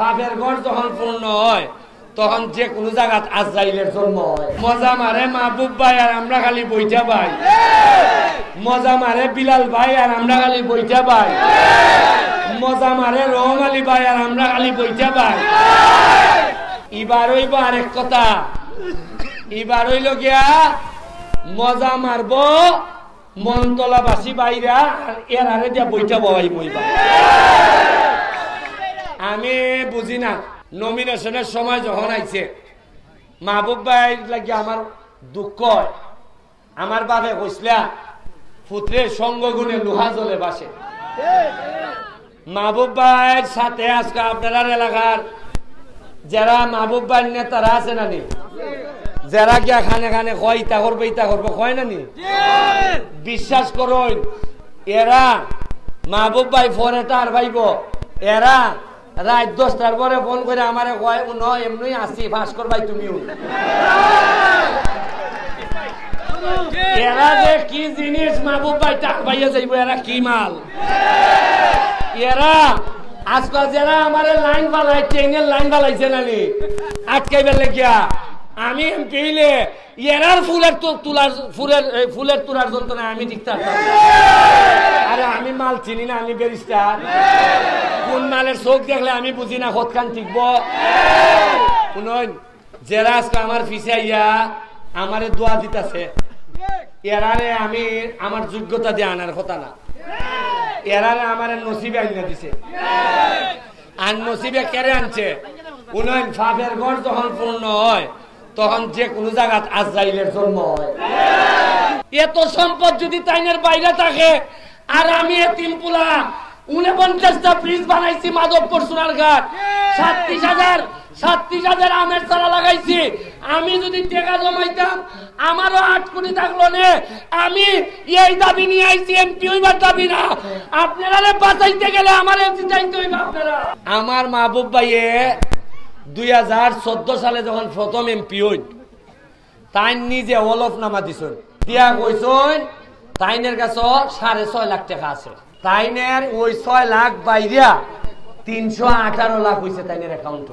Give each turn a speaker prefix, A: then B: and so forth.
A: বাপের ঘর যখন পূর্ণ হয় তখন যে কোনো জায়গাত আজরাইলের জন্ম হয়। মজা মারে মাহবুব ভাই আর আমরা খালি বইটা ভাই, মজা মারে বিলাল ভাই আর আমরা খালি বইটা ভাই, মজা মারে রহম আলী ভাই আর আমরা খালি বইটা ভাই। এবার হইব আরেক কথা, এবার হইল গিয়া মজা মারব মনতলাবাসী বাইরা আর এর আরে দিয়া বইটা বই বইবা। আমি বুঝি না নমিনেশনের সময় যখন আইছে মাহবুব ভাই লাগে আমার দুঃখ হয়। আমার বাপে কইসলা পুত্রের সঙ্গ গুণে লোহা জলে বাসে। মাহবুব ভাইয়ের সাথে আজকে আপনার এলাকার যারা মাহবুব ভাই নেতারা আছে নানি, যারা গিয়া খানে খানে কয় ইতা করবো ইতা করবো কয় নানি, বিশ্বাস করুন এরা মাহবুব ভাই ফোন এটা আর ভাইব এরা রাত 10টার পরে ফোন করে আমার কয় এমনি আসি ফাঁস করবাই তুমিও। এরা যে কি জিনিস মাহবুব ভাই টাক পাইয়া যাইব, এরা কি মাল। এরা আজকাল যারা আমার লাইন বালাই ট্রেনের লাইন বালাইছে নানি আটকাইবার লেগিয়া আমি এমপি হইলে এরার ফুলের তোলার যন্ত্রণা আমি ঠিক থাকতাম। আরে আমি মাল চিনি না, আমি ব্যারিস্টার। কোন মালের চোখ দেখলে আমি বুঝি না কতখান ঠিকব। শুনুন যারা আজকে আমার ফিসে ইয়া আমারে দোয়া দিতেছে এরারে আমি আমার যোগ্যতা দিয়ে আনার কথা না, এরারে আমার নসিবে আইনা দিছে। আর নসিবে কেড়ে আনছে উন্নয়ন বাপের ঘর যখন পূর্ণ হয় তখন যে কোনো জায়গাত আজরাইলের জন্ম হয়। এত সম্পদ যদি তাইনের বাইরে থাকে আর আমি এতিম পুলা 49টা ব্রিজ বানাইছি মাধবপুর সোনারঘাট, 37,000 আমের চারা লাগাইছি। আমি যদি টাকা জমাইতাম আমারও 8 কোটি থাকলো নে। আমি এই দাবি নিয়ে আইছি, এমপি হইবার দাবি না। আপনারা বাঁচাইতে গেলে আমার জিতাইতে হইবে। আপনারা আমার মাহবুব ভাইয়ে 2014 সালে যখন প্রথম এমপি হইল তাই নিজে হলফনামা দিছেন, দিয়া কইছেন তাইনের কাছে 6.5 লাখ টাকা আছে। তাইনের ওই 6 লাখ বাইরিয়া 318 লাখ হয়েছে তাইনের অ্যাকাউন্ট।